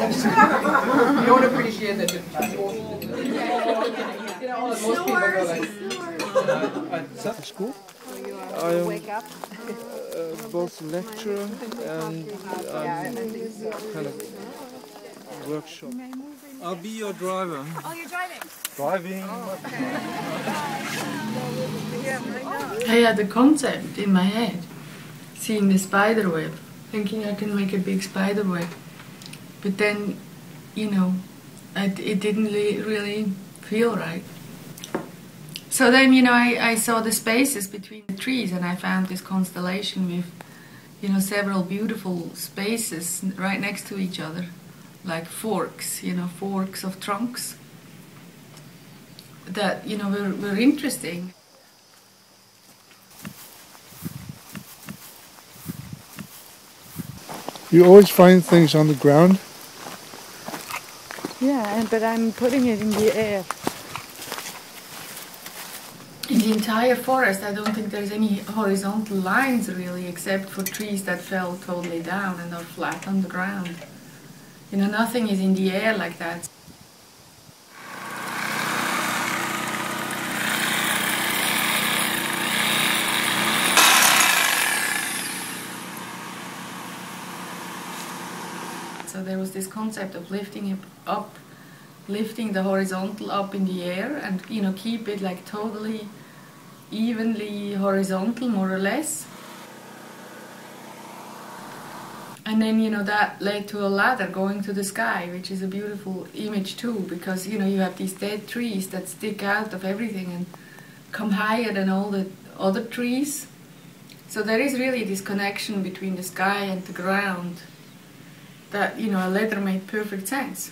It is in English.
You don't appreciate that most people go like At school, I Wake up. both lecturer and kind of workshop. I'll be your driver. Oh, you're driving? Driving. I had a concept in my head, seeing the spider web, thinking I can make a big spider web. But then, you know, it didn't really feel right. So then, you know, I saw the spaces between the trees and I found this constellation with, you know, several beautiful spaces right next to each other, like forks, you know, forks of trunks that, you know, were interesting. You always find things on the ground? Yeah, but I'm putting it in the air. In the entire forest, I don't think there's any horizontal lines really, except for trees that fell totally down and are flat on the ground. You know, nothing is in the air like that. So there was this concept of lifting it up, lifting the horizontal up in the air and, you know, keep it like totally evenly horizontal, more or less. And then, you know, that led to a ladder going to the sky, which is a beautiful image too, because, you know, you have these dead trees that stick out of everything and come higher than all the other trees. So there is really this connection between the sky and the ground that, you know, a ladder made perfect sense.